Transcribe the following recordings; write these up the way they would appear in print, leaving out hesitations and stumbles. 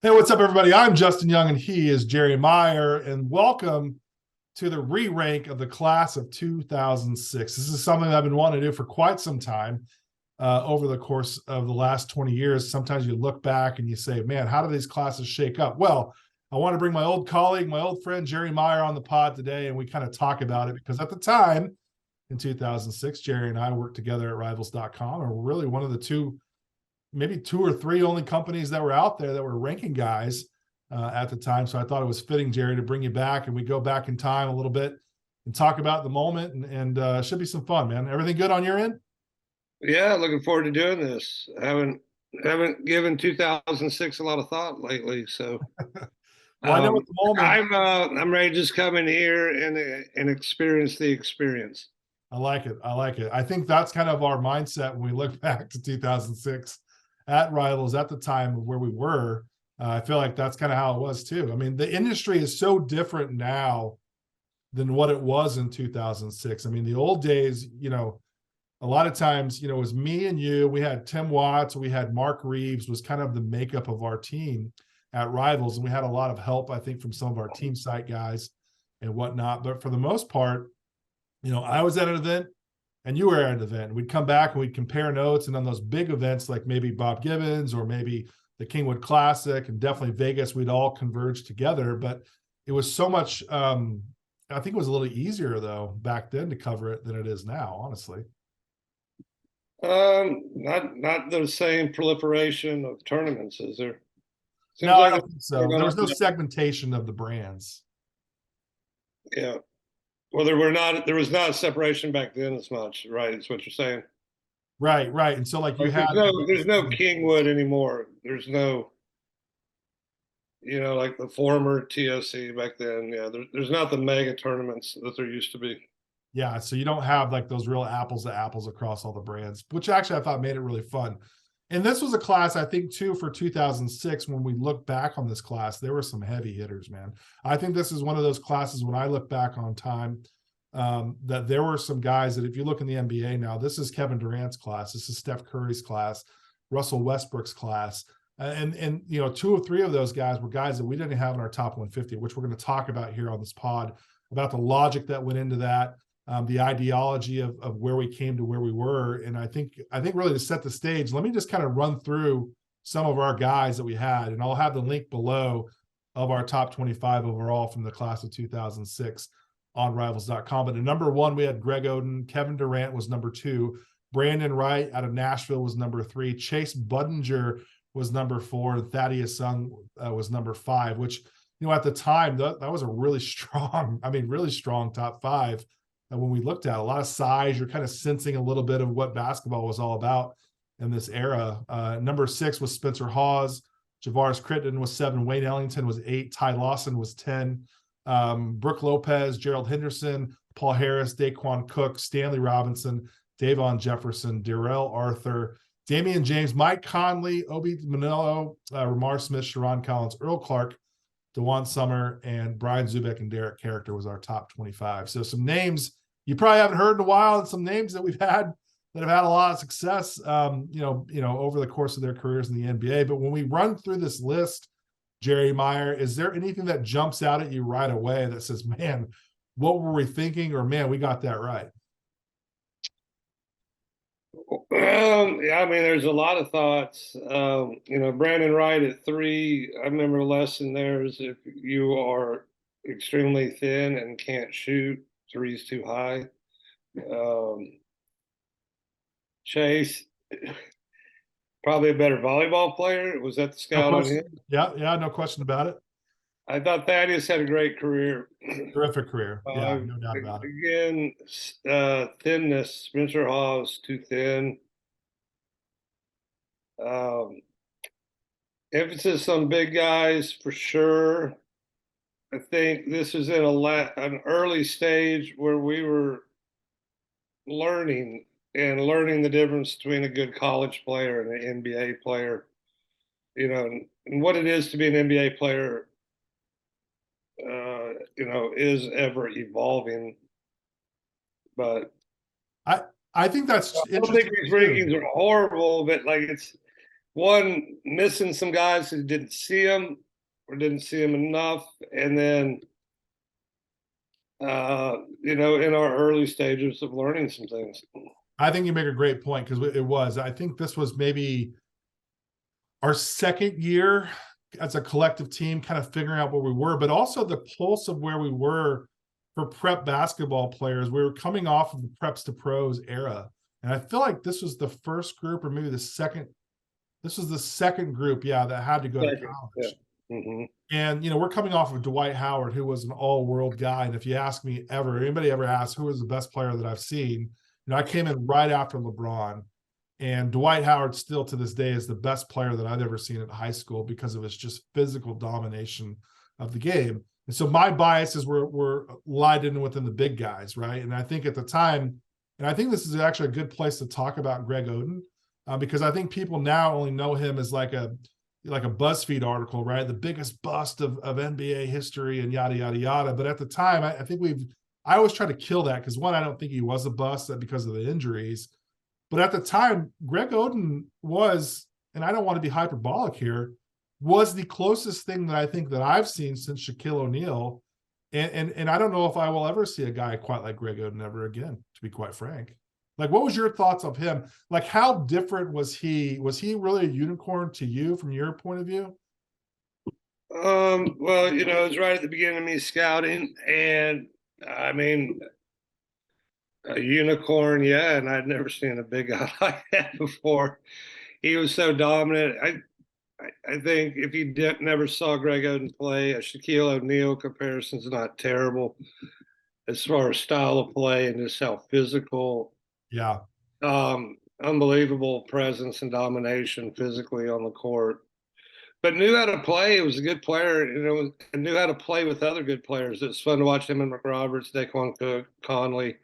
Hey, what's up, everybody? I'm Justin Young, and he is Jerry Meyer, and welcome to the re-rank of the class of 2006. This is something I've been wanting to do for quite some time over the course of the last 20 years. Sometimes you look back and you say, man, how do these classes shake up? Well, I want to bring my old colleague, my old friend, Jerry Meyer on the pod today, and we kind of talk about it because at the time in 2006, Jerry and I worked together at Rivals.com, and we're really one of the maybe two or three only companies that were out there that were ranking guys at the time. So I thought it was fitting, Jerry, to bring you back, and we go back in time a little bit and talk about the moment, and should be some fun, man. Everything good on your end? Yeah, looking forward to doing this. I haven't given 2006 a lot of thought lately, so Well, I know at the moment, I'm ready to just come in here and experience the experience. I like it. I like it. I think that's kind of our mindset when we look back to 2006 at Rivals at the time of where we were. I feel like that's kind of how it was too. I mean, the industry is so different now than what it was in 2006. I mean, the old days, a lot of times, it was me and you. We had Tim Watts, we had Mark Reeves was kind of the makeup of our team at Rivals. And we had a lot of help, I think, from some of our team site guys and whatnot. But for the most part, I was at an event and you were at an event. We'd come back and we'd compare notes. And on those big events, like maybe Bob Gibbons or maybe the Kingwood Classic and definitely Vegas, we'd all converge together. But it was so much, I think it was a little easier, though, back then to cover it than it is now, honestly. Not the same proliferation of tournaments, is there? No, Seems I like don't think so. There was no segmentation of the brands. yeah. Well, there was not a separation back then as much, right? That's what you're saying. Right, right. And so like you Like had there's no Kingwood anymore. There's no, like the former TOC back then. Yeah, there's not the mega tournaments that there used to be. yeah, so you don't have like those real apples to apples across all the brands, which actually I thought made it really fun. And this was a class, I think, too, for 2006. When we look back on this class, there were some heavy hitters, man. I think this is one of those classes when I look back on time, that there were some guys that if you look in the NBA now, this is Kevin Durant's class, this is Steph Curry's class, Russell Westbrook's class. And two or three of those guys were guys that we didn't have in our top 150, which we're going to talk about here on this pod, about the logic that went into that, the ideology of where we came to where we were. And I think really to set the stage, let me just kind of run through some of our guys that we had, and I'll have the link below of our top 25 overall from the class of 2006 on Rivals.com. But at number one, we had Greg Oden. Kevin Durant was number two. Brandon Wright out of Nashville was number three. Chase Budinger was number four. And Thaddeus Young was number five, which, at the time, that was a really strong, really strong top five. And when we looked at a lot of size, you're kind of sensing a little bit of what basketball was all about in this era. Number six was Spencer Hawes. Javaris Critton was seven. Wayne Ellington was eight. Ty Lawson was 10. Brooke Lopez, Gerald Henderson, Paul Harris, Daquan Cook, Stanley Robinson, Davon Jefferson, Darrell Arthur, Damian James, Mike Conley, Obi Manillo, Ramar Smith, Sharon Collins, Earl Clark, DeJuan Summer, and Brian Zubek and Derek Character was our top 25. So some names you probably haven't heard in a while, and some names that we've had that have had a lot of success, over the course of their careers in the NBA. But when we run through this list, Jerry Meyer, is there anything that jumps out at you right away that says, man, what were we thinking? Or, man, we got that right? Yeah, there's a lot of thoughts. Brandon Wright at three. I remember a lesson there is if you are extremely thin and can't shoot, three's too high. Chase, probably a better volleyball player. Was that the scout on him? Yeah, no question about it. I thought Thaddeus had a great career. Terrific career. Yeah, no doubt about it. Again, thinness. Spencer Hawes too thin. Emphasis on big guys for sure. I think this is in an early stage where we were learning the difference between a good college player and an NBA player. And what it is to be an NBA player, is ever evolving. But I think that's I don't think these rankings are horrible, but like one, missing some guys who didn't see him or didn't see him enough, and then in our early stages of learning some things. I think you make a great point, because it was. I think this was maybe our second year as a collective team, kind of figuring out where we were, but also the pulse of where we were for prep basketball players. We were coming off of the preps to pros era. And I feel like this was the first group, or maybe the second. This was the second group, that had to go to college. Yeah. Mm-hmm. And, we're coming off of Dwight Howard, who was an all-world guy. And if you ask me anybody ever asks who was the best player that I've seen, I came in right after LeBron. And Dwight Howard still to this day is the best player that I've ever seen in high school, because of his just physical domination of the game. And so my biases were lied in within the big guys, right? And I think at the time, and I think this is actually a good place to talk about Greg Oden, because I think people now only know him as like a BuzzFeed article, right? The biggest bust of NBA history and yada, yada, yada. But at the time, I think I always try to kill that, because one, I don't think he was a bust because of the injuries. But at the time, Greg Oden was, and I don't want to be hyperbolic here, was the closest thing that I think that I've seen since Shaquille O'Neal. And I don't know if I will ever see a guy quite like Greg Oden ever again, to be quite frank. Like, what was your thoughts of him? Like, how different was he? Was he really a unicorn to you from your point of view? Well, it was right at the beginning of me scouting, and I mean, a unicorn, yeah, and I'd never seen a big guy like that before. He was so dominant. I think if you never saw Greg Oden play, a Shaquille O'Neal comparison is not terrible as far as style of play and just how physical. Yeah. Unbelievable presence and domination physically on the court, but knew how to play. He was a good player, and knew how to play with other good players. It's fun to watch him and McRoberts, Daquan Cook, Conley,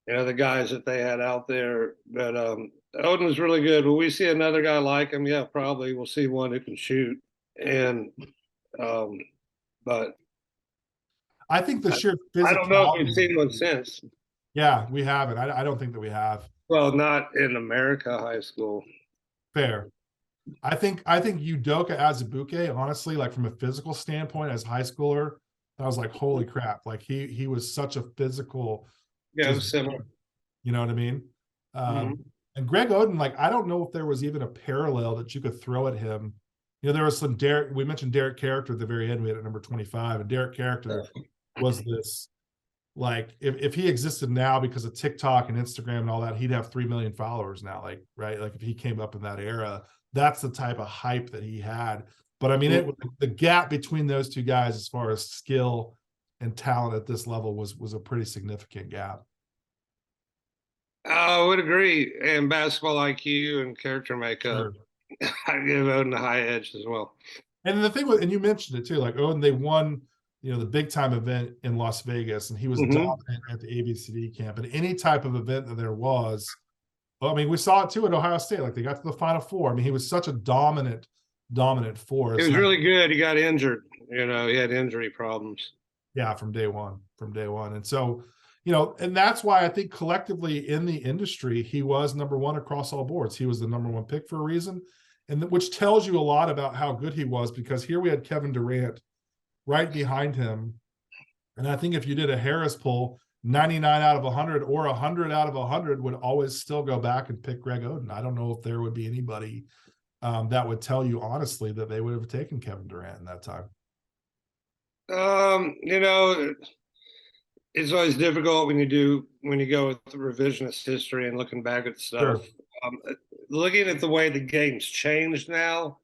the guys that they had out there. But Oden was really good. Will we see another guy like him? Yeah, probably. We'll see one who can shoot. And but I think the sheer physicality. I don't know if we've seen one since. Yeah, we haven't. I don't think that we have. Well, not in America high school. Fair. I think Udoka Azubuike, honestly, like from a physical standpoint, as high schooler, I was like, holy crap! Like he was such a physical. Yeah, it was similar. You know what I mean? Mm-hmm. And Greg Oden, like, I don't know if there was even a parallel that you could throw at him. There was some Derek. We mentioned Derek Character at the very end. We had at number 25, and Derek Character was this. Like, if he existed now because of TikTok and Instagram and all that, he'd have 3 million followers now. Like, right? Like, if he came up in that era, that's the type of hype that he had. But I mean, the gap between those two guys, as far as skill and talent at this level, was a pretty significant gap. I would agree. And basketball IQ and character makeup, sure. I give Oden a high edge as well. And the thing and you mentioned it too, like Oden, they won, the big time event in Las Vegas, and he was dominant at the ABCD camp. And any type of event that there was, well, I mean, we saw it too at Ohio State. Like, they got to the Final Four. I mean, he was such a dominant force. He was really good. He got injured. He had injury problems. Yeah, from day one. And so, and that's why I think collectively in the industry, he was number one across all boards. He was the number one pick for a reason, and which tells you a lot about how good he was, because here we had Kevin Durant right behind him. And I think if you did a Harris poll, 99 out of 100 or 100 out of 100 would always still go back and pick Greg Oden. I don't know if there would be anybody that would tell you honestly that they would have taken Kevin Durant in that time. It's always difficult when you go with the revisionist history and looking back at stuff. Sure. Looking at the way the game's changed now,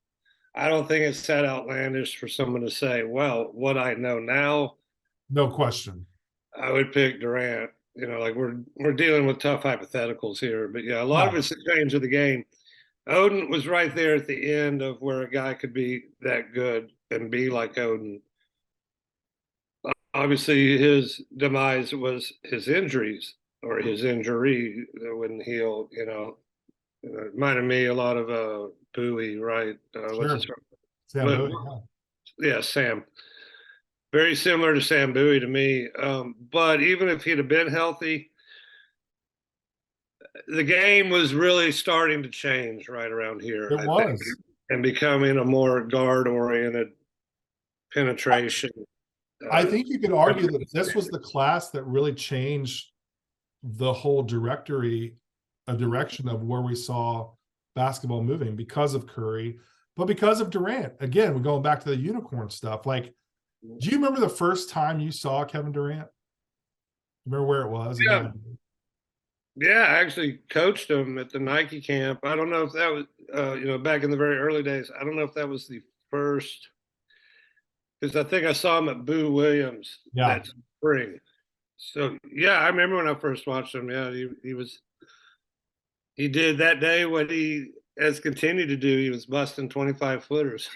I don't think it's that outlandish for someone to say, well, what I know now. No question. I would pick Durant. Like, we're dealing with tough hypotheticals here, but yeah, a lot of it's the change of the game. Oden was right there at the end of where a guy could be that good and be like Oden. Obviously, his demise was his injuries, or his injury that wouldn't heal. It reminded me a lot of Bowie, right? Sure. What's his Sam Bowie, yeah, Sam. Very similar to Sam Bowie to me. But even if he'd have been healthy, the game was really starting to change right around here, It I think, was. and becoming a more guard-oriented penetration. I think you could argue that this was the class that really changed the whole direction of where we saw basketball moving because of Curry, but because of Durant. Again, we're going back to the unicorn stuff. Like, do you remember the first time you saw Kevin Durant? Remember where it was? Yeah, yeah, I actually coached him at the Nike camp. I don't know if that was, back in the very early days. I don't know if that was the first, because I think I saw him at Boo Williams Yeah. that spring. So yeah, I remember when I first watched him. Yeah, he did that day what he has continued to do. He was busting 25 footers.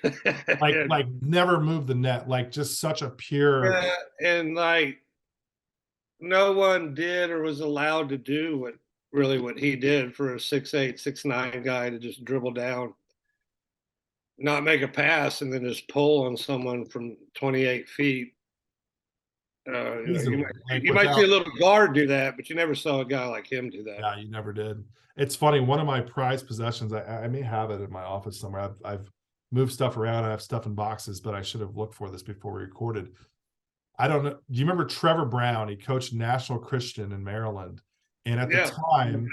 Like never moved the net, like just such a pure. Yeah, and like no one did or was allowed to do what he did for a 6'8", 6'9" guy to just dribble down, not make a pass, and then just pull on someone from 28 feet. Easily, you might see a little guard do that, but you never saw a guy like him do that. Yeah, you never did. It's funny. One of my prized possessions, I may have it in my office somewhere. I've moved stuff around. I have stuff in boxes, but I should have looked for this before we recorded. I don't know. Do you remember Trevor Brown? He coached National Christian in Maryland. And at the time,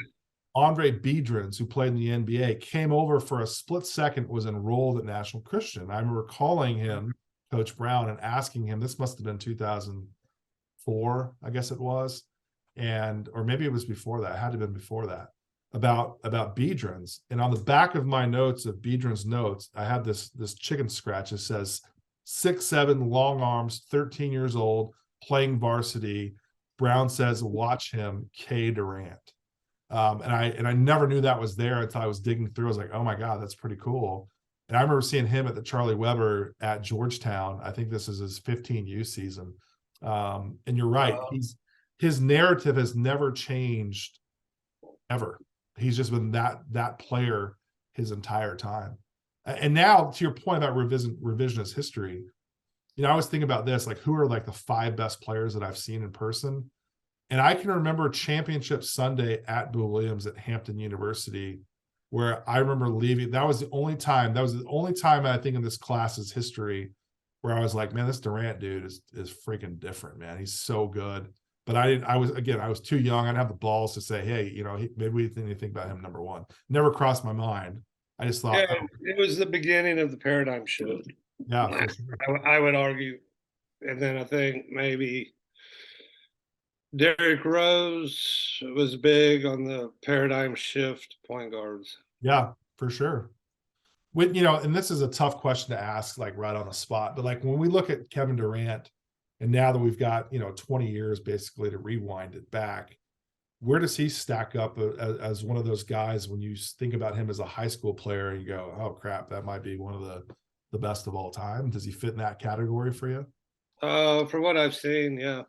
Andre Biedrins, who played in the NBA, came over for a split second, was enrolled at National Christian. I remember calling him, Coach Brown, and asking him, this must have been 2004, I guess it was. Or maybe it was before that. It had to have been before that, about Biedrins. And on the back of my notes of Biedrins' notes, I had this chicken scratch. It says 6'7", long arms, 13 years old, playing varsity. Brown says, watch him, K. Durant. And I never knew that was there until I was digging through. I was like, oh my God, that's pretty cool. And I remember seeing him at the Charlie Weber at Georgetown. I think this is his 15U season. And you're right. His narrative has never changed ever. He's just been that player his entire time. And now, to your point about revisionist history, I was thinking about this, like, who are like the 5 best players that I've seen in person? And I can remember Championship Sunday at Boo Williams at Hampton University, where I remember leaving. That was the only time I think in this class's history where I was like, man, this Durant dude is freaking different, man. He's so good. But I was too young. I didn't have the balls to say, hey, maybe we didn't even think about him number one. Never crossed my mind. I just thought, it was the beginning of the paradigm shift. Yeah, for sure. I would argue. And then I think maybe Derrick Rose was big on the paradigm shift point guards. Yeah, for sure. And this is a tough question to ask, like right on the spot, but like when we look at Kevin Durant, and now that we've got 20 years basically to rewind it back, where does he stack up as one of those guys when you think about him as a high school player and you go, oh crap, that might be one of the best of all time? Does he fit in that category for you? For what I've seen, yeah.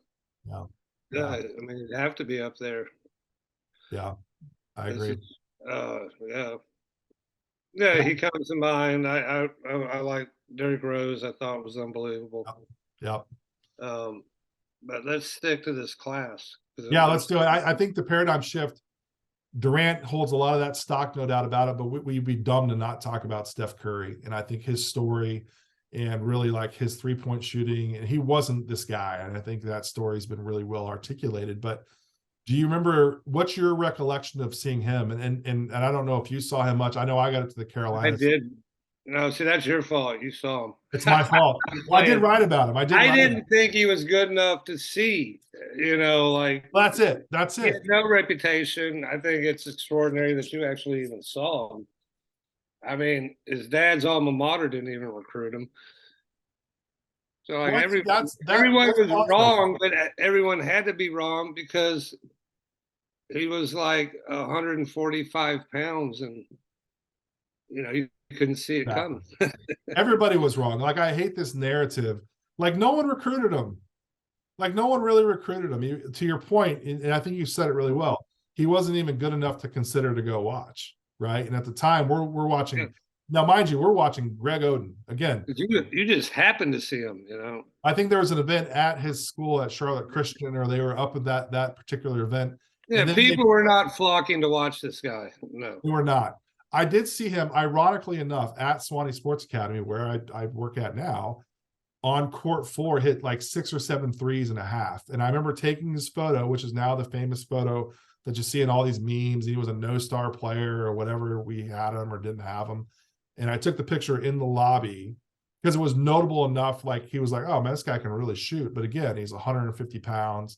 Yeah. I mean, it'd have to be up there. Yeah, I agree. Yeah, he comes to mind. I like Derrick Rose. I thought was unbelievable. Yep. But let's stick to this class. Yeah, let's do it. I think the paradigm shift, Durant holds a lot of that stock, no doubt about it, but we'd be dumb to not talk about Steph Curry. And I think his story and really like his 3-point shooting, and he wasn't this guy. And I think that story's been really well articulated. But do you remember, what's your recollection of seeing him? And I don't know if you saw him much. I know I got it to the Carolinas. I did. No, see, that's your fault. You saw him. It's my fault. Well, I did write about him. I didn't think he was good enough to see. Well, that's it. That's it. He had no reputation. I think it's extraordinary that you actually even saw him. I mean, his dad's alma mater didn't even recruit him. So like everyone was wrong, but everyone had to be wrong because he was like 145 pounds, and you couldn't see it coming. Everybody was wrong. Like, I hate this narrative. Like, no one recruited him. Like, no one really recruited him. To your point, and I think you said it really well, he wasn't even good enough to consider to go watch, right? And at the time, we're watching. Yeah. Now, mind you, we're watching Greg Oden again. You just happened to see him, I think there was an event at his school at Charlotte Christian, or they were up at that particular event, Yeah, And then people were not flocking to watch this guy. No. we were not. I did see him, ironically enough, at Swanee Sports Academy, where I work at now, on court 4, hit like 6 or 7 threes and a half. And I remember taking his photo, which is now the famous photo that you see in all these memes. He was a no-star player or whatever, we had him or didn't have him. And I took the picture in the lobby because it was notable enough. Like, he was like, oh man, this guy can really shoot. But again, he's 150 pounds.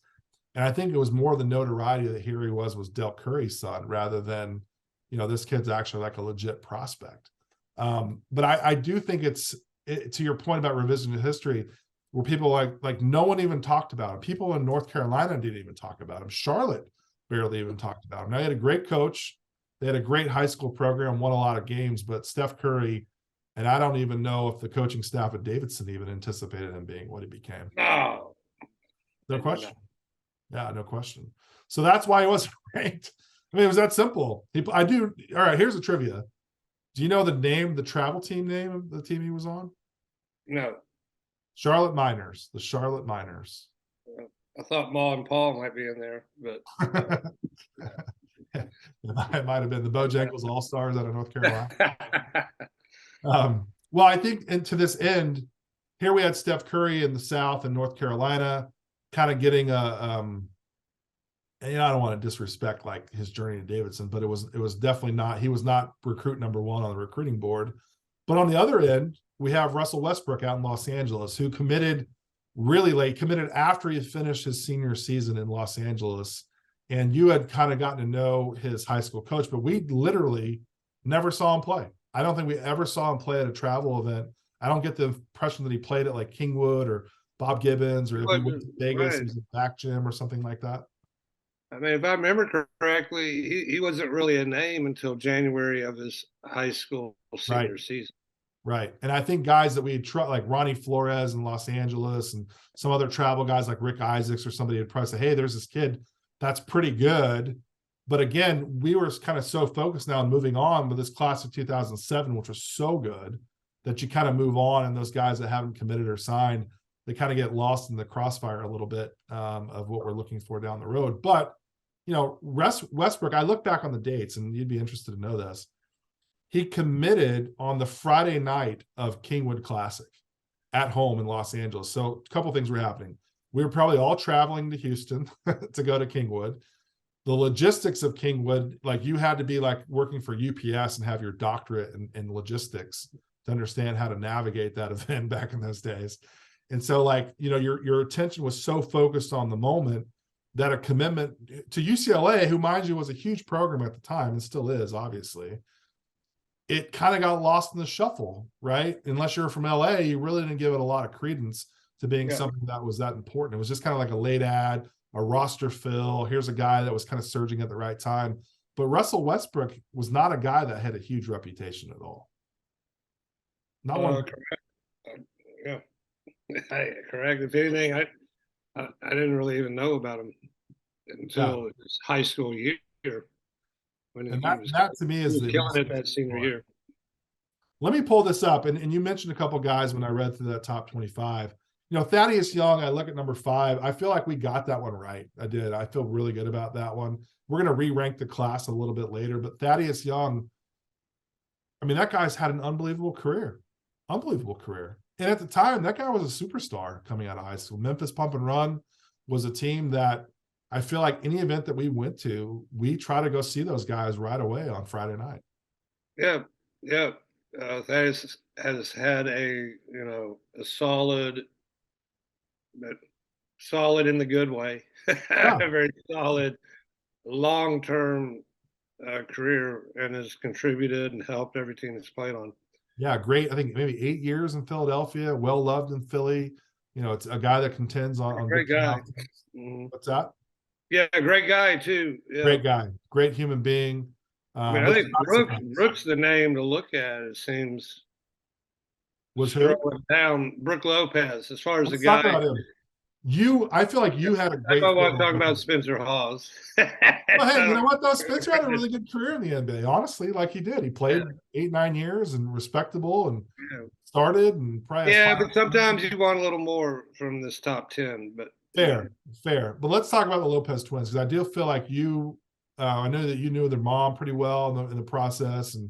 And I think it was more the notoriety that here he was Del Curry's son, rather than, this kid's actually like a legit prospect. But I do think to your point about revisionist history, where people like no one even talked about him. People in North Carolina didn't even talk about him. Charlotte barely even talked about him. Now, he had a great coach. They had a great high school program, won a lot of games, but Steph Curry, and I don't even know if the coaching staff at Davidson even anticipated him being what he became. No. No question. Yeah, no question. So that's why he wasn't ranked. I mean, it was that simple. All right, here's a trivia. Do you know the travel team name of the team he was on? No. Charlotte Miners, the Charlotte Miners. I thought Ma and Paul might be in there, but it might have been the Bojangles All-Stars out of North Carolina. Well, I think, and to this end, here we had Steph Curry in the South in North Carolina, kind of getting I don't want to disrespect like his journey to Davidson, but it was definitely not, he was not recruit number 1 on the recruiting board. But on the other end, we have Russell Westbrook out in Los Angeles, who committed really late, committed after he had finished his senior season in Los Angeles. And you had kind of gotten to know his high school coach, but we literally never saw him play. I don't think we ever saw him play at a travel event. I don't get the impression that he played at like Kingwood or Bob Gibbons, or if he went to Vegas, right, it was a back gym or something like that. I mean, if I remember correctly, he wasn't really a name until January of his high school senior season. Right. And I think guys that we had like Ronnie Flores in Los Angeles and some other travel guys like Rick Isaacs or somebody had probably said, hey, there's this kid that's pretty good. But again, we were kind of so focused now on moving on with this class of 2007, which was so good, that you kind of move on, and those guys that haven't committed or signed, they kind of get lost in the crossfire a little bit of what we're looking for down the road. But, Westbrook, I look back on the dates, and you'd be interested to know this. He committed on the Friday night of Kingwood Classic at home in Los Angeles. So a couple things were happening. We were probably all traveling to Houston to go to Kingwood. The logistics of Kingwood, like you had to be like working for UPS and have your doctorate in logistics to understand how to navigate that event back in those days. And so like, your attention was so focused on the moment that a commitment to UCLA, who mind you was a huge program at the time and still is, obviously, it kind of got lost in the shuffle, right? Unless you're from LA, you really didn't give it a lot of credence to being something that was that important. It was just kind of like a late ad, a roster fill. Here's a guy that was kind of surging at the right time. But Russell Westbrook was not a guy that had a huge reputation at all. Not one. Yeah, correct. If anything, I didn't really even know about him until his high school year. And that to me is the killing it that senior year. Let me pull this up, and you mentioned a couple guys when I read through that top 25. Thaddeus Young, I look at number 5. I feel like we got that one right. I did. I feel really good about that one. We're going to re-rank the class a little bit later, but Thaddeus Young, I mean, that guy's had an unbelievable career. And at the time, that guy was a superstar coming out of high school. Memphis Pump and Run was a team that I feel like any event that we went to, we try to go see those guys right away on Friday night. Yeah. Thaddeus has had a solid in the good way, a very solid long-term career, and has contributed and helped every team that's played on. Yeah, great. I think maybe 8 years in Philadelphia, well loved in Philly. It's a guy that contends on great guy. What's that? Yeah, great guy too. Yeah. Great guy, great human being. I think Brooks the name to look at. It seems was who down Brooke Lopez as far as the guy. I feel like you had a great. I want to talk about Spencer Hawes. Well, hey, you know what though? Spencer had a really good career in the NBA. Honestly, like he did. He played 8-9 years and respectable and started and probably. Yeah, but sometimes you want a little more from this top 10. But Fair. But let's talk about the Lopez twins, because I do feel like I know that you knew their mom pretty well in the process, and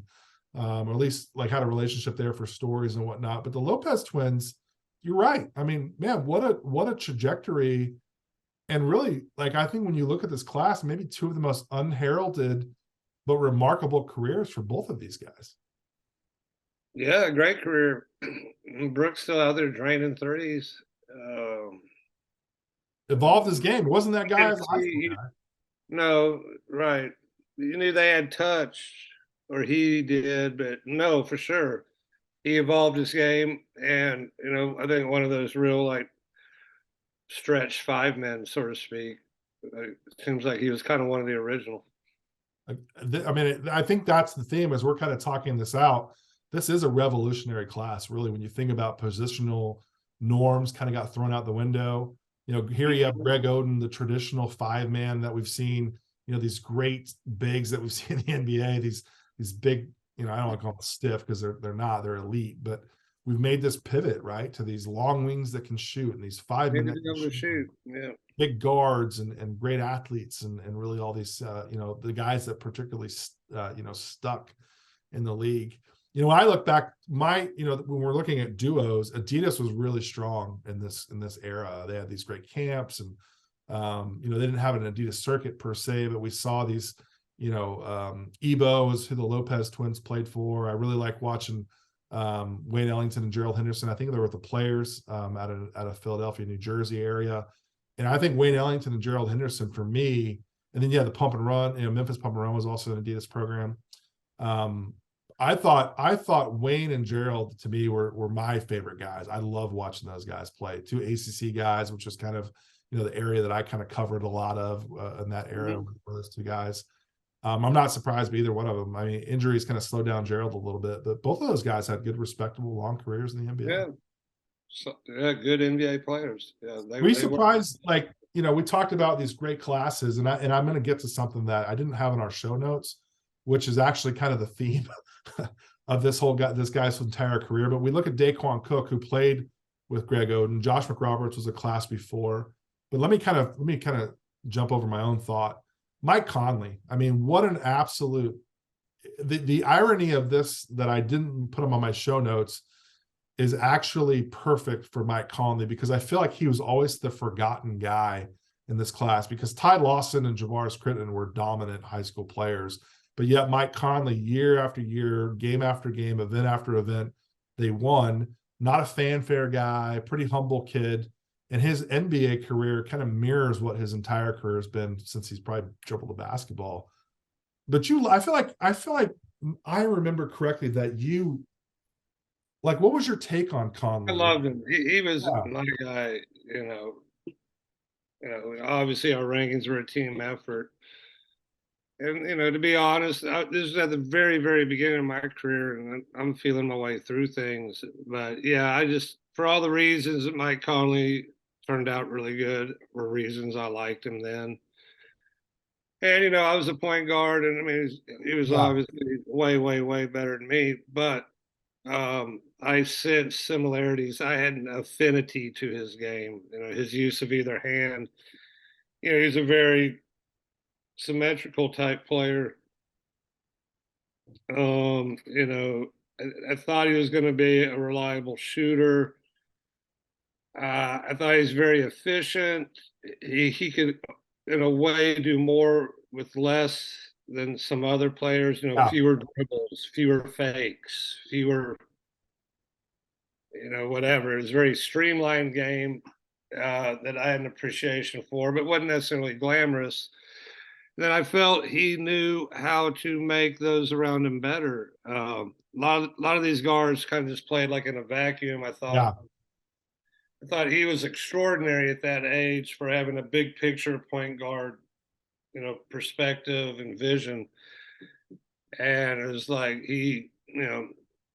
or at least like had a relationship there for stories and whatnot. But the Lopez twins, you're right. I mean, man, what a trajectory. And really, like, I think when you look at this class, maybe two of the most unheralded but remarkable careers for both of these guys. Yeah, great career. Brooks still out there draining threes. Evolved his game. It wasn't that guy And as a high school guy. no, right. You knew they had touch, or he did, but no, for sure. He evolved his game, and I think one of those real like stretch five men, so to speak. It seems like he was kind of one of the original. I mean, I think that's the theme as we're kind of talking this out. This is a revolutionary class, really, when you think about positional norms kind of got thrown out the window. Here you have Greg Oden, the traditional five man that we've seen, these great bigs that we've seen in the NBA, these big, I don't want to call them stiff because they're elite, but we've made this pivot, right, to these long wings that can shoot and these five men that can shoot. Yeah. Big guards and great athletes and really all these the guys that particularly stuck in the league. When I look back, when we're looking at duos, Adidas was really strong in this era. They had these great camps, and they didn't have an Adidas circuit per se, but we saw these, Ebo is who the Lopez twins played for. I really like watching Wayne Ellington and Gerald Henderson. I think they were the players out of Philadelphia, New Jersey area. And I think Wayne Ellington and Gerald Henderson for me, and then the pump and run, Memphis Pump and Run was also an Adidas program. I thought Wayne and Gerald to me were my favorite guys. I love watching those guys play. Two ACC guys, which was kind of the area that I kind of covered a lot of in that era with those two guys. I'm not surprised by either one of them. I mean, injuries kind of slowed down Gerald a little bit, but both of those guys had good, respectable, long careers in the NBA. Yeah. So, good NBA players. Yeah, Were you surprised? Like, we talked about these great classes, and I'm going to get to something that I didn't have in our show notes, which is actually kind of the theme of this guy's entire career. But we look at Daquan Cook, who played with Greg Oden. Josh McRoberts was a class before. But let me kind of jump over my own thought. Mike Conley. I mean, what an absolute the irony of this that I didn't put him on my show notes is actually perfect for Mike Conley, because I feel like he was always the forgotten guy in this class, because Ty Lawson and Javaris Critton were dominant high school players. But yet Mike Conley, year after year, game after game, event after event, they won. Not a fanfare guy, pretty humble kid. And his NBA career kind of mirrors what his entire career has been since he's probably dribbled the basketball. But I feel like I remember correctly that you, like, what was your take on Conley? I loved him. He was my guy. Obviously our rankings were a team effort, and to be honest, this is at the very, very beginning of my career, and I'm feeling my way through things. But yeah, I just, for all the reasons that Mike Conley turned out really good, were reasons I liked him then. And I was a point guard, and I mean, he was obviously way, way, way better than me, but I sensed similarities. I had an affinity to his game, his use of either hand. He's a very symmetrical type player. I thought he was going to be a reliable shooter. I thought he was very efficient. He could, in a way, do more with less than some other players. Fewer dribbles, fewer fakes, fewer whatever. It was a very streamlined game that I had an appreciation for, but wasn't necessarily glamorous. Then I felt he knew how to make those around him better. A lot of these guards kind of just played like in a vacuum. I thought he was extraordinary at that age for having a big picture point guard, perspective and vision. And it was like he,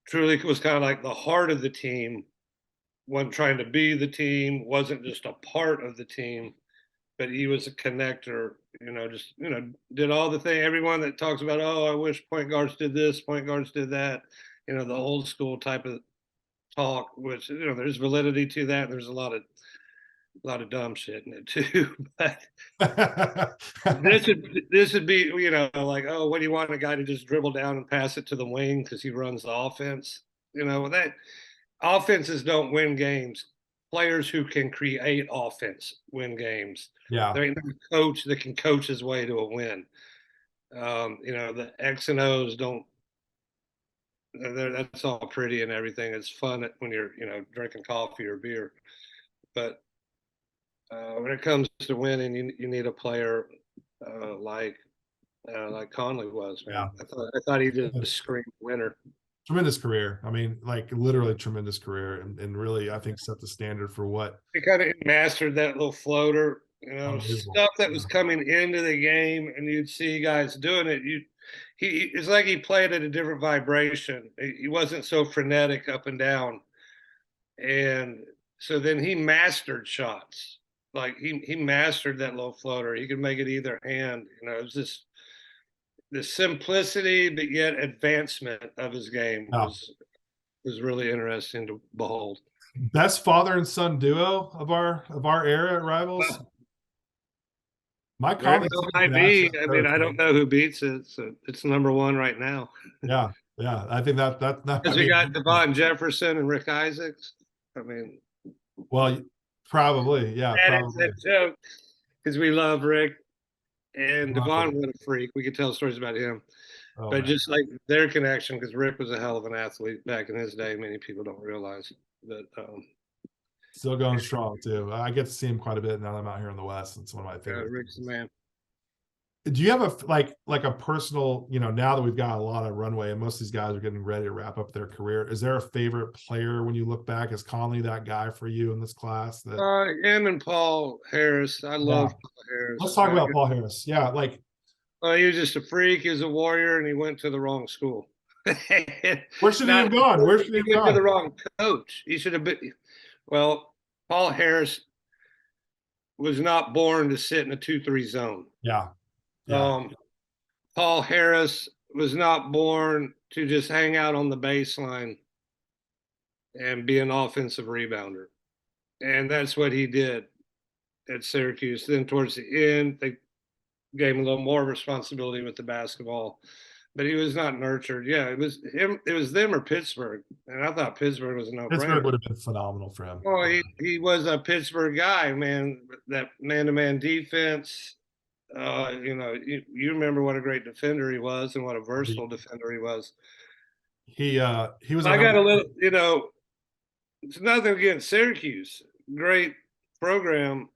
truly was kind of like the heart of the team, wasn't trying to be the team, wasn't just a part of the team, but he was a connector, did all the thing. Everyone that talks about, oh, I wish point guards did this, point guards did that, the old school type of talk, which, there's validity to that. There's a lot of a lot of dumb shit in it too. But Yeah. this would be, like, oh, what do you want a guy to just dribble down and pass it to the wing because he runs the offense? That offenses don't win games. Players who can create offense win games. There ain't no coach that can coach his way to a win. The X and O's don't. That's all pretty and everything. It's fun when you're, drinking coffee or beer. But when it comes to winning, you need a player like Conley was, man. Yeah. I thought he just screamed winner. Tremendous career. I mean, like literally tremendous career, and really, I think set the standard for what. He kind of mastered that little floater, Unbelievable. stuff that was coming into the game, and you'd see guys doing it. It's like he played at a different vibration. He wasn't so frenetic up and down, and so then he mastered shots. Like he mastered that low floater. He could make it either hand. It was just the simplicity, but yet advancement of his game was really interesting to behold. Best father and son duo of our era at Rivals. Mike Conley might be. I mean, I don't know who beats it. So it's number one right now. Yeah. I think that because we got Devon Jefferson and Rick Isaacs. I mean, well, probably, yeah, probably. It's a joke because we love Rick and Devon was a freak. We could tell stories about him, but man, just like their connection, because Rick was a hell of an athlete back in his day. Many people don't realize, but still going strong too. I get to see him quite a bit now that I'm out here in the West. It's one of my favorites. Rick's the man. Do you have a personal, now that we've got a lot of runway and most of these guys are getting ready to wrap up their career, is there a favorite player when you look back? Is Conley that guy for you in this class? Him and Paul Harris. I love Paul Harris. Let's talk about Paul Harris. Yeah, he was just a freak. He was a warrior, and he went to the wrong school. Where should he have gone? Where should he have gone? To the wrong coach. He should have been. Well, Paul Harris was not born to sit in a 2-3 zone. Yeah. Paul Harris was not born to just hang out on the baseline and be an offensive rebounder. And that's what he did at Syracuse. Then towards the end, they gave him a little more responsibility with the basketball, but he was not nurtured. Yeah, it was him. It was them or Pittsburgh. And I thought Pittsburgh was a no-brainer. Pittsburgh would have been phenomenal for him. Well, he was a Pittsburgh guy, man. That man-to-man defense. You remember what a great defender he was and what a versatile defender he was. He was. I got a little, it's nothing against Syracuse. Great program.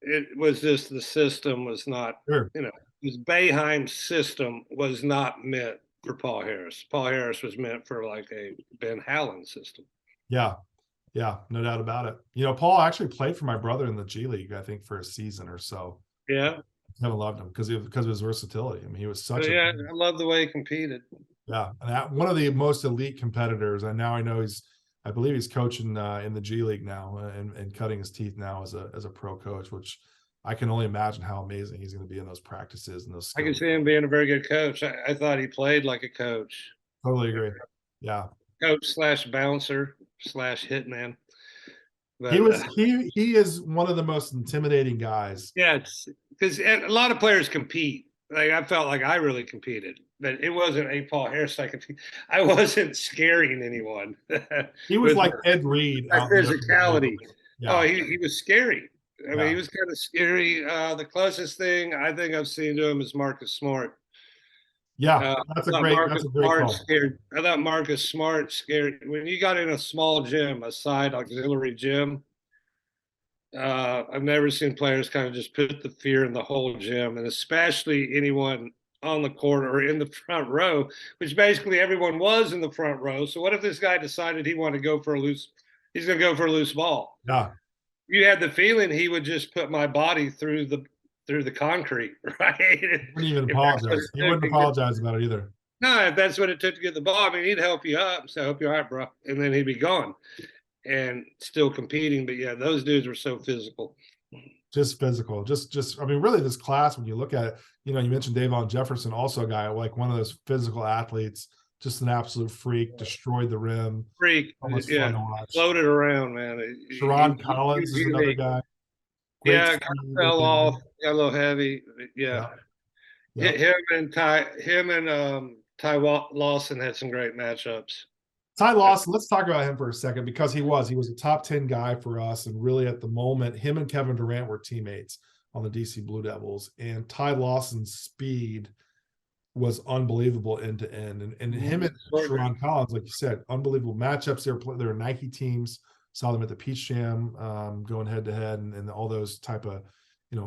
It was just the system was not, his Boeheim system was not meant for Paul Harris. Paul Harris was meant for like a Ben Hallen system. Yeah, no doubt about it. Paul actually played for my brother in the G League, I think, for a season or so. Yeah. I never loved him because of his versatility. I mean, he was such I love the way he competed. Yeah, and one of the most elite competitors. And now I know I believe he's coaching in the G League now and cutting his teeth now as a pro coach, which I can only imagine how amazing he's going to be in those practices and those skills. I can see him being a very good coach. I thought he played like a coach. Totally agree. Yeah. Coach / bouncer / hitman. But, he is one of the most intimidating guys. Yeah, because a lot of players compete. Like I felt like I really competed, but it wasn't a Paul Harris. I wasn't scaring anyone. He was like Ed Reed. Physicality. Yeah. Oh, he was scary. I mean, he was kind of scary. The closest thing I think I've seen to him is Marcus Smart. Yeah, that's a great call. I thought Marcus Smart scared when you got in a small gym, a side auxiliary gym. I've never seen players kind of just put the fear in the whole gym, and especially anyone on the court or in the front row, which basically everyone was in the front row. So what if this guy decided he wanted to go for a loose? He's going to go for a loose ball. Yeah, you had the feeling he would just put my body through the concrete, right? He wouldn't even apologize. He wouldn't apologize about it either. No, if that's what it took to get the ball, I mean, he'd help you up. So I hope you're all right, bro. And then he'd be gone and still competing. But yeah, those dudes were so physical. Just physical. I mean, really this class, when you look at it, you mentioned Davon Jefferson, also a guy like one of those physical athletes. just an absolute freak, destroyed the rim. Freak, Almost fun yeah, to watch. floated around, man. Sharon Collins is another Unique. guy. Great Yeah, speed fell within off, him. got a little heavy. Yeah, Yeah. Yeah. him and Ty Lawson had some great matchups. Ty Lawson, let's talk about him for a second because he was a top 10 guy for us. And really at the moment, him and Kevin Durant were teammates on the DC Blue Devils. And Ty Lawson's speed was unbelievable end to end. And him and Sharon Collins, like you said, unbelievable matchups. They were Nike teams. Saw them at the Peach Jam, going head to head, and all those type of,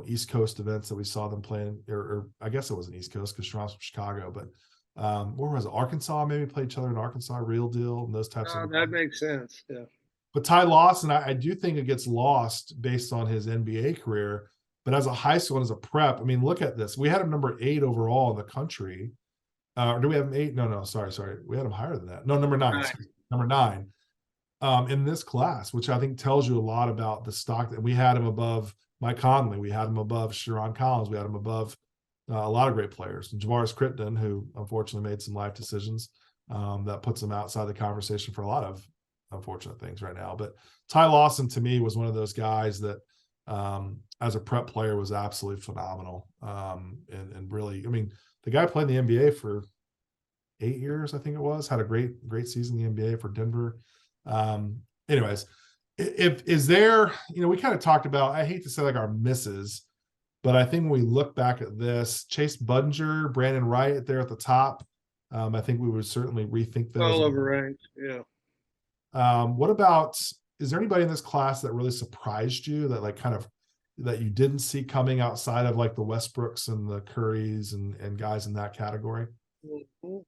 East Coast events that we saw them playing. Or I guess it wasn't East Coast because Sharon's from Chicago, but where was it? Arkansas, maybe played each other in Arkansas, Real Deal, and those types of. That makes sense. Yeah. But Ty Lawson, I do think it gets lost based on his NBA career. But as a high school and as a prep, I mean, look at this. We had him number 8 overall in the country. Or do we have him 8? No, sorry. We had him higher than that. No, number 9. Number 9 in this class, which I think tells you a lot about the stock that we had him above Mike Conley. We had him above Sharon Collins. We had him above a lot of great players. And Javaris Critton, who unfortunately made some life decisions that puts him outside the conversation for a lot of unfortunate things right now. But Ty Lawson, to me, was one of those guys that as a prep player was absolutely phenomenal. And really, I mean, the guy played in the NBA for 8 years, I think it was, had a great season in the NBA for Denver. Anyways, if is there, we kind of talked about, I hate to say like our misses, but I think when we look back at this, Chase Budinger, Brandon Wright there at the top, I think we would certainly rethink those. All overranked, yeah. What about, is there anybody in this class that really surprised you that you didn't see coming outside of like the Westbrooks and the Currys and guys in that category? Mm-hmm.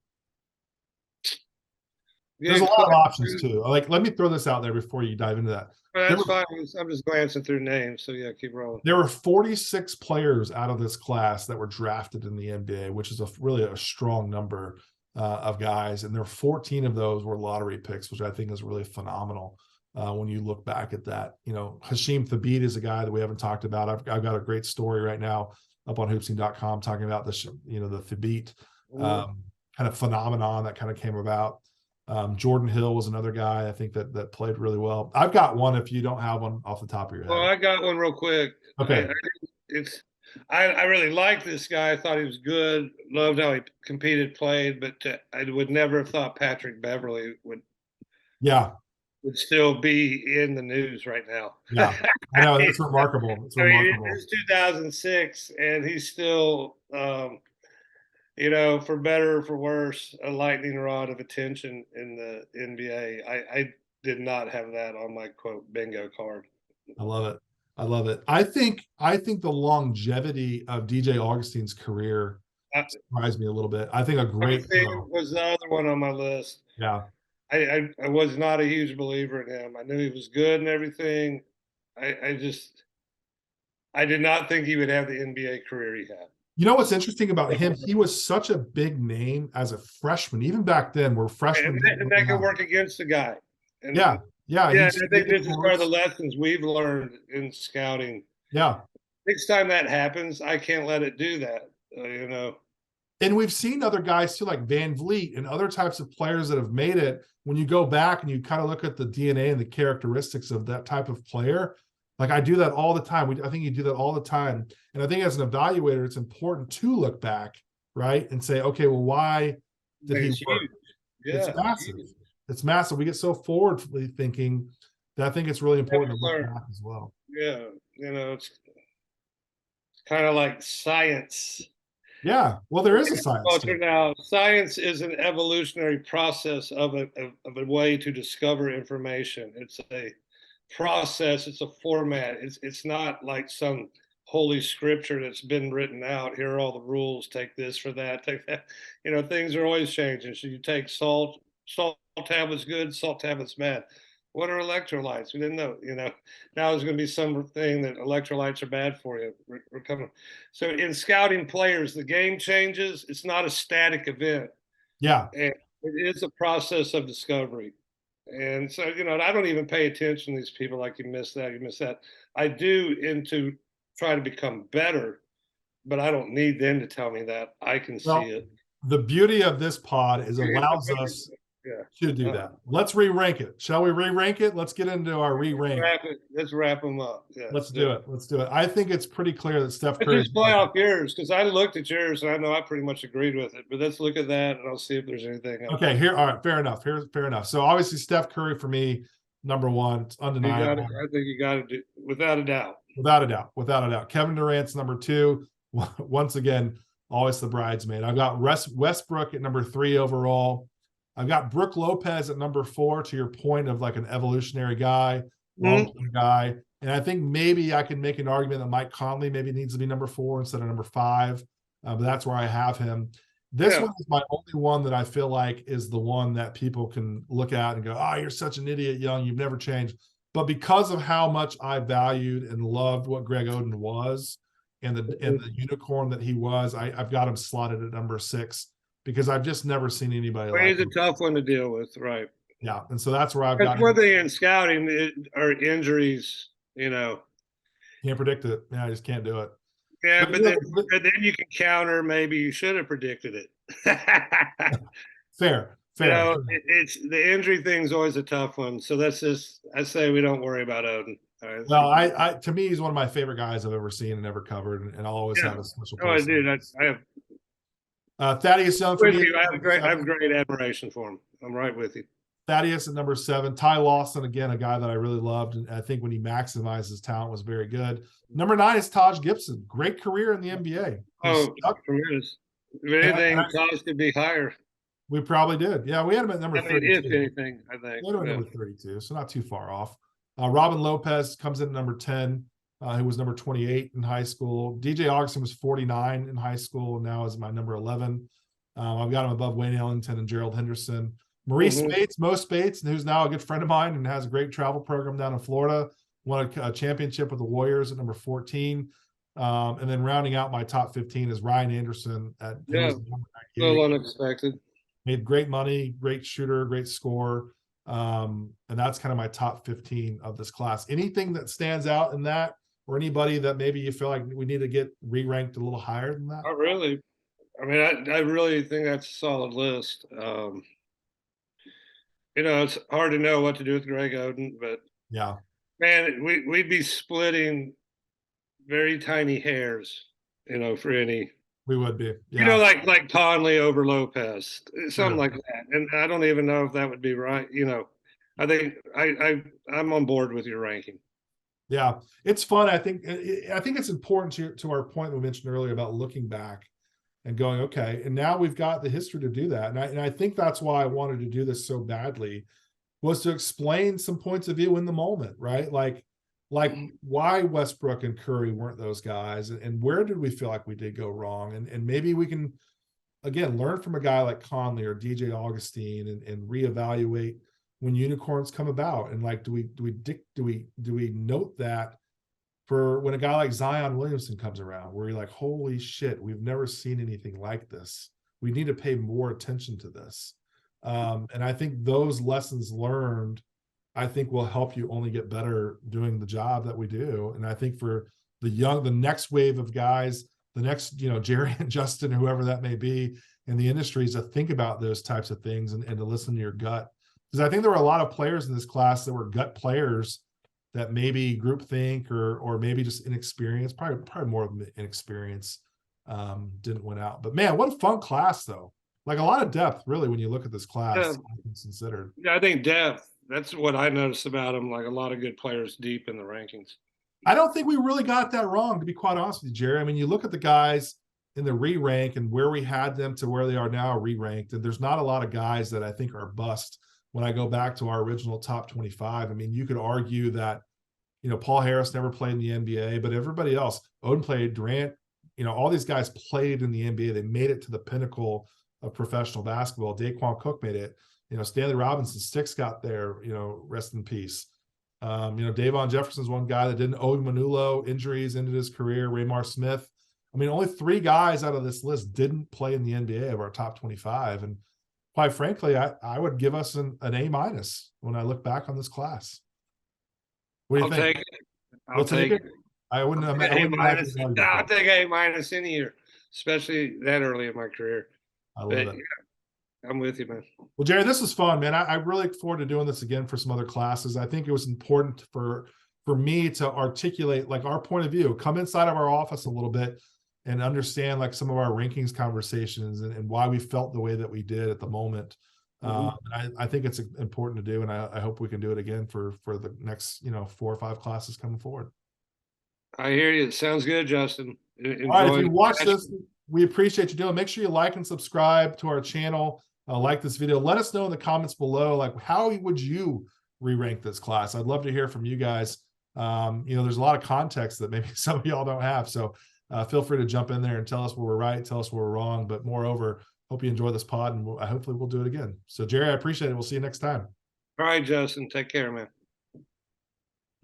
There's a lot of options too. Like, let me throw this out there before you dive into that. That's fine. I'm just glancing through names. So yeah, keep rolling. There were 46 players out of this class that were drafted in the NBA, which is really a strong number of guys. And there were 14 of those were lottery picks, which I think is really phenomenal when you look back at that. Hasheem Thabeet is a guy that we haven't talked about. I've got a great story right now up on HoopSeen.com talking about the Thabeet kind of phenomenon that kind of came about. Jordan Hill was another guy I think that played really well. I've got one if you don't have one off the top of your head. Well, I got one real quick. Okay. I really liked this guy. I thought he was good. Loved how he competed, played, but I would never have thought Patrick Beverly would still be in the news right now. Yeah, I know. That's remarkable. It's remarkable. It's 2006, and he's still for better or for worse, a lightning rod of attention in the NBA. I did not have that on my quote bingo card. I love it. I think the longevity of DJ Augustine's career surprised me a little bit. I think a great was the other one on my list. Yeah. I was not a huge believer in him. I knew he was good and everything. I did not think he would have the NBA career he had. You know what's interesting about him? He was such a big name as a freshman. Even back then, we're freshmen. And that could work against the guy. And, yeah. I think this is one of the lessons we've learned in scouting. Yeah. Next time that happens, I can't let it do that, And we've seen other guys too, like Van Vliet and other types of players that have made it. When you go back and you kind of look at the DNA and the characteristics of that type of player, like I do that all the time. I think you do that all the time. And I think as an evaluator, it's important to look back, right? And say, okay, well, why did he work? Yeah, it's massive. Huge. It's massive. We get so forwardly thinking that I think it's really important to look back as well. Yeah. It's kind of like science. Yeah. Well, there is a science. Now, science is an evolutionary process of a way to discover information. It's a process, it's a format. It's not like some holy scripture that's been written out. Here are all the rules, take this for that, take that. Things are always changing. So you take salt tablets good, salt tablets bad. What are electrolytes? We didn't know. Now there's going to be something that electrolytes are bad for you. We're coming. So in scouting players, the game changes. It's not a static event. Yeah, and it is a process of discovery. And so, I don't even pay attention to these people like you miss that. I do to try to become better, but I don't need them to tell me that. I can see it. the beauty of this pod is it allows us Yeah. to do that. Let's re-rank it. Shall we re-rank it? Let's get into our re-rank. Let's wrap them up. Yeah, Let's do it. Let's do it. I think it's pretty clear that Steph let's Curry. just play off yours, because I looked at yours and I know I pretty much agreed with it. But let's look at that and I'll see if there's anything else. Okay, here. All right, fair enough. Here's fair enough. So obviously Steph Curry for me, number one. It's undeniable. I think you got to do, without a doubt. Without a doubt. Without a doubt. Kevin Durant's number two. Once again, always the bridesmaid. I've got Westbrook at number 3 overall. I've got Brook Lopez at number 4, to your point of like an evolutionary guy, long-term guy. And I think maybe I can make an argument that Mike Conley maybe needs to be number 4 instead of number 5. But that's where I have him. This one is my only one that I feel like is the one that people can look at and go, oh, you're such an idiot, Young. You've never changed. But because of how much I valued and loved what Greg Oden was and the unicorn that he was, I've got him slotted at number 6 because I've just never seen anybody like him. He's a tough one to deal with, right? Yeah, and so that's where I've got him. One thing in scouting are injuries, you know. Can't predict it. Yeah, I just can't do it. Yeah, but then you can counter, maybe you should have predicted it. Fair. You know, it's the injury thing's always a tough one. So that's just, I say we don't worry about Oden. Right? Well, I to me, he's one of my favorite guys I've ever seen and ever covered, and I'll always have a special place. Oh, dude, I have Thaddeus Young for me. I have great admiration for him. I'm right with you. Thaddeus at number 7. Ty Lawson, again, a guy that I really loved, and I think when he maximized his talent was very good. Number 9 is Taj Gibson. Great career in the NBA. Tremendous. If anything, Taj could be higher. We probably did. Yeah, we had him at number 32. If anything, I think. Number 32, so not too far off. Robin Lopez comes in at number 10, who was number 28 in high school. DJ Augustin was 49 in high school, and now is my number 11. I've got him above Wayne Ellington and Gerald Henderson. Maurice Spates, Mo Spates, who's now a good friend of mine and has a great travel program down in Florida, won a championship with the Warriors at number 14. And then rounding out my top 15 is Ryan Anderson at a little unexpected. Made great money, great shooter, great scorer. And that's kind of my top 15 of this class. Anything that stands out in that, or anybody that maybe you feel like we need to get re-ranked a little higher than that? Not really. I mean, I really think that's a solid list. You know, it's hard to know what to do with Greg Oden, but yeah, man, we'd be splitting very tiny hairs, you know, for any. We would be, yeah. You know, like Conley over Lopez, something like that. And I don't even know if that would be right. You know, I think I'm on board with your ranking. Yeah, it's fun. I think it's important to our point we mentioned earlier about looking back and going, okay, and now we've got the history to do that. And I think that's why I wanted to do this so badly, was to explain some points of view in the moment, right? Like why Westbrook and Curry weren't those guys, and where did we feel like we did go wrong? And maybe we can, again, learn from a guy like Conley or DJ Augustine and reevaluate when unicorns come about. And like, do we note that for when a guy like Zion Williamson comes around, where you're like, holy shit, we've never seen anything like this. We need to pay more attention to this. And I think those lessons learned, I think, will help you only get better doing the job that we do. And I think for the next wave of guys, the next, Jerry and Justin, whoever that may be in the industry, is to think about those types of things and to listen to your gut. Because I think there were a lot of players in this class that were gut players that maybe groupthink or maybe just inexperience, probably more of inexperience, didn't win out. But man, what a fun class though. Like a lot of depth, really, when you look at this class, considered. Yeah, I think depth. That's what I noticed about them. Like a lot of good players deep in the rankings. I don't think we really got that wrong, to be quite honest with you, Jerry. I mean, you look at the guys in the re-rank and where we had them to where they are now re-ranked, and there's not a lot of guys that I think are bust. When I go back to our original top 25, I mean, you could argue that, Paul Harris never played in the NBA, but everybody else, Oden played, Durant, all these guys played in the NBA. They made it to the pinnacle of professional basketball. Daquan Cook made it. Stanley Robinson, Sticks got there, rest in peace. Davon Jefferson's one guy that didn't. Owen Manulo, injuries ended his career. Raymar Smith. I mean, only 3 guys out of this list didn't play in the NBA of our top 25. And quite frankly, I would give us an A- when I look back on this class. What do you think? Take it. I'll take it. I wouldn't have I'll take A- any year, especially that early in my career. I love But it. yeah, I'm with you, man. Well, Jerry, this was fun, man. I really look forward to doing this again for some other classes. I think it was important for me to articulate like our point of view, come inside of our office a little bit and understand like some of our rankings conversations and why we felt the way that we did at the moment. I think it's important to do, and I hope we can do it again for the next 4 or 5 classes coming forward. I hear you. It sounds good, Justin. All right, if you watch this, we appreciate you doing. Make sure you like and subscribe to our channel. Like this video. Let us know in the comments below, like how would you re-rank this class? I'd love to hear from you guys. There's a lot of context that maybe some of y'all don't have, so feel free to jump in there and tell us where we're right, tell us where we're wrong. But moreover, hope you enjoy this pod, and hopefully we'll do it again. So Jerry, I appreciate it. We'll see you next time. All right, Justin. Take care, man.